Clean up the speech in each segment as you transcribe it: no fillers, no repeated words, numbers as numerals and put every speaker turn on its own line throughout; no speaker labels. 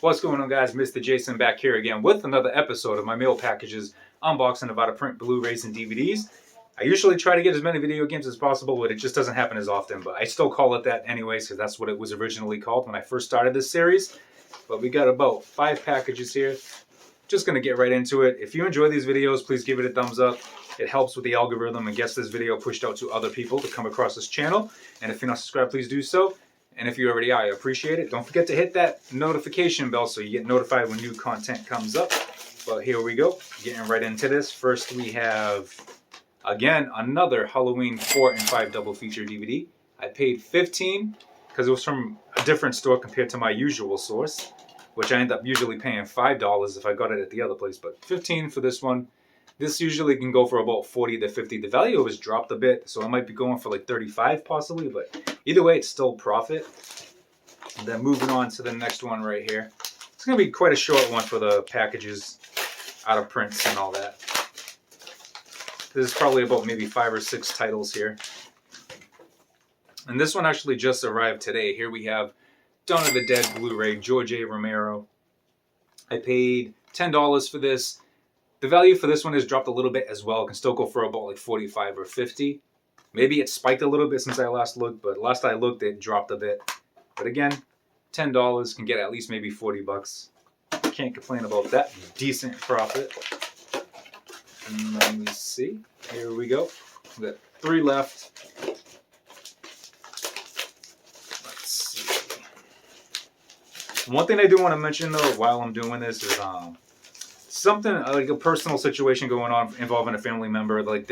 What's going on, guys? Mr. Jason back here again with another episode of my mail packages unboxing of out-of-print Blu-rays and DVDs. I usually try to get as many video games as possible, but it just doesn't happen as often. But I still call it that anyways, because that's what it was originally called when I first started this series. But we got about 5 packages here. Just going to get right into it. If you enjoy these videos, please give it a thumbs up. It helps with the algorithm and gets this video pushed out to other people to come across this channel. And if you're not subscribed, please do so. And if you already are, I appreciate it. Don't forget to hit that notification bell so you get notified when new content comes up. But here we go, getting right into this. First we have, again, another Halloween 4 and 5 double feature DVD. I paid $15 because it was from a different store compared to my usual source, which I end up usually paying $5 if I got it at the other place, but $15 for this one. This usually can go for about $40 to $50. The value has dropped a bit, so I might be going for like $35 possibly, but either way, it's still profit. And then moving on to the next one right here. It's going to be quite a short one for the packages, out of prints and all that. This is probably about maybe 5 or 6 titles here. And this one actually just arrived today. Here we have Dawn of the Dead Blu-ray, George A. Romero. I paid $10 for this. The value for this one has dropped a little bit as well. It can still go for about like $45 or $50. Maybe it spiked a little bit since I last looked, but last I looked it dropped a bit. But again, $10 can get at least maybe $40. Can't complain about that. Decent profit. And let me see. Here we go. We got 3 left. Let's see. One thing I do want to mention though while I'm doing this is something like a personal situation going on involving a family member. Like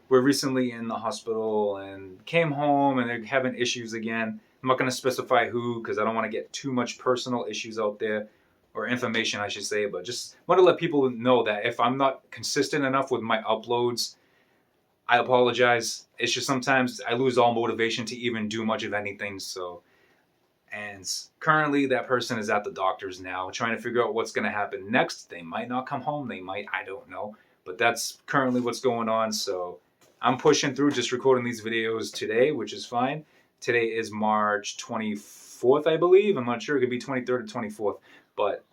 we're recently in the hospital and came home and they're having issues again. I'm not going to specify who because I don't want to get too much personal issues out there, or information I should say, but just want to let people know that if I'm not consistent enough with my uploads, I apologize. It's just sometimes I lose all motivation to even do much of anything. So, and currently that person is at the doctor's now trying to figure out what's going to happen next. They might not come home. They might, I don't know. But that's currently what's going on. So I'm pushing through, just recording these videos today, which is fine. Today is March 24th, I believe. I'm not sure. It could be 23rd or 24th. But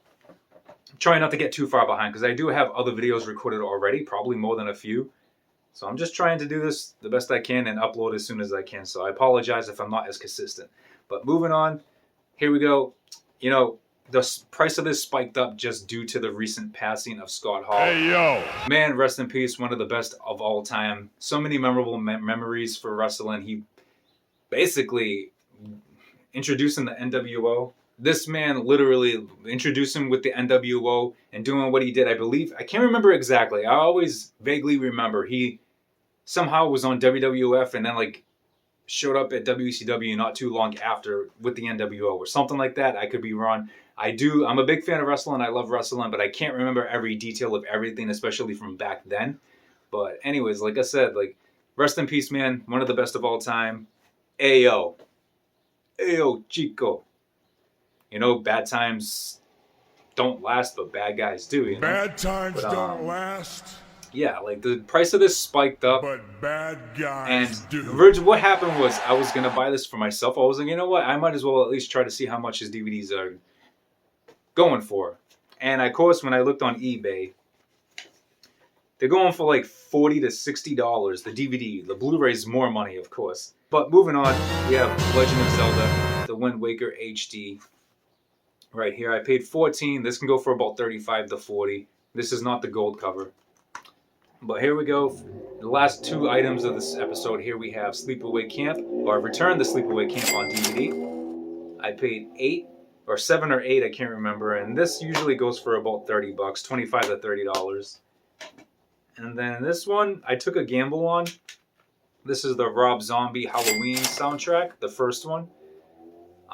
I'm trying not to get too far behind because I do have other videos recorded already, probably more than a few. So I'm just trying to do this the best I can and upload as soon as I can. So I apologize if I'm not as consistent. But moving on, here we go. You know, the price of this spiked up just due to the recent passing of Scott Hall.
Hey, yo!
Man, rest in peace, one of the best of all time. So many memorable memories for wrestling. He basically introducing the NWO. This man literally introduced him with the NWO and doing what he did. I believe, I can't remember exactly. I always vaguely remember he somehow was on WWF and then like showed up at WCW not too long after with the NWO or something like that. I could be wrong. I'm a big fan of wrestling. I love wrestling, but I can't remember every detail of everything, especially from back then. But anyways, like I said, like rest in peace, man. One of the best of all time. Ayo. Ayo, Chico. You know, bad times don't last, but bad guys do, you know?
Bad times don't last.
Yeah, like the price of this spiked up.
But bad guys
and
do.
What happened was I was going to buy this for myself. I was like, you know what? I might as well at least try to see how much his DVDs are going for. And of course, when I looked on eBay, they're going for like $40 to $60. The DVD, the Blu-ray's more money, of course. But moving on, we have Legend of Zelda, the Wind Waker HD. Right here, I paid $14. This can go for about $35 to $40. This is not the gold cover. But here we go. The last 2 items of this episode. Here we have Sleepaway Camp, or Return to Sleepaway Camp on DVD. I paid 8 or 7 or 8, I can't remember. And this usually goes for about $30, $25 to $30. And then this one, I took a gamble on. This is the Rob Zombie Halloween soundtrack, the first one.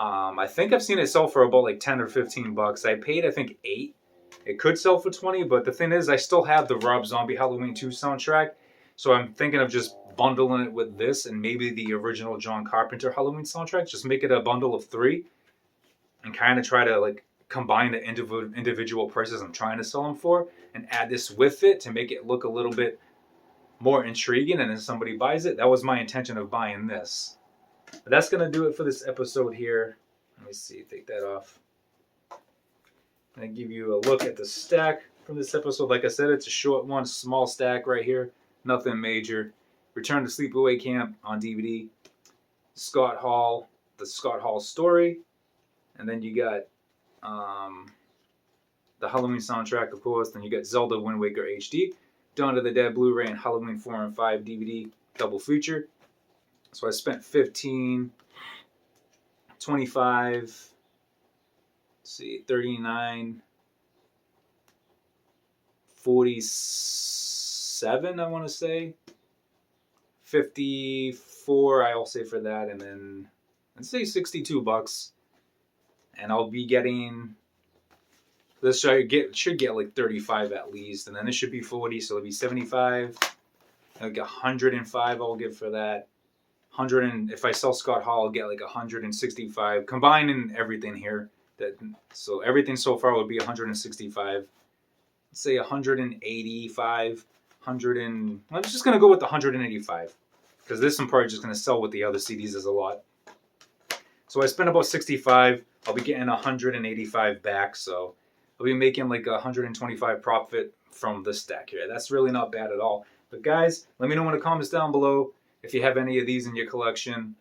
I think I've seen it sell for about like 10 or 15 bucks. I paid, I think, 8. It could sell for 20, but the thing is, I still have the Rob Zombie Halloween 2 soundtrack. So I'm thinking of just bundling it with this and maybe the original John Carpenter Halloween soundtrack. Just make it a bundle of 3 and kind of try to like combine the individual prices I'm trying to sell them for and add this with it to make it look a little bit more intriguing. And if somebody buys it, that was my intention of buying this. But that's going to do it for this episode here. Let me see, take that off. and I give you a look at the stack from this episode. Like I said, it's a short one, small stack right here, nothing major. Return to Sleepaway Camp on DVD. Scott Hall, the Scott Hall story, and then you got the Halloween soundtrack, of course. Then you got Zelda Wind Waker HD, Dawn of the Dead Blu-ray, and Halloween 4 and 5 DVD double feature. So I spent 15, 25, let's see, 39, 47, I want to say. 54, I'll say for that, and then let's say $62. And I'll be getting this should get like 35 at least, and then this should be 40, so it'll be 75. Like 105 I'll give for that. 100, and if I sell Scott Hall, I'll get like 165, combining everything here. So everything so far would be 165. Let's say 185, 100 and I'm just gonna go with the 185 because this I'm probably just gonna sell with the other CDs as a lot. So I spent about 65. I'll be getting 185 back, so I'll be making like 125 profit from this stack here. That's really not bad at all. But guys, let me know in the comments down below if you have any of these in your collection,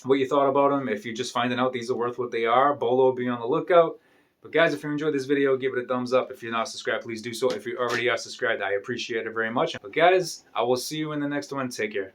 what you thought about them. If you're just finding out these are worth what they are, Bolo, be on the lookout. But guys, if you enjoyed this video, give it a thumbs up. If you're not subscribed, please do so. If you already are subscribed, I appreciate it very much. But guys, I will see you in the next one. Take care.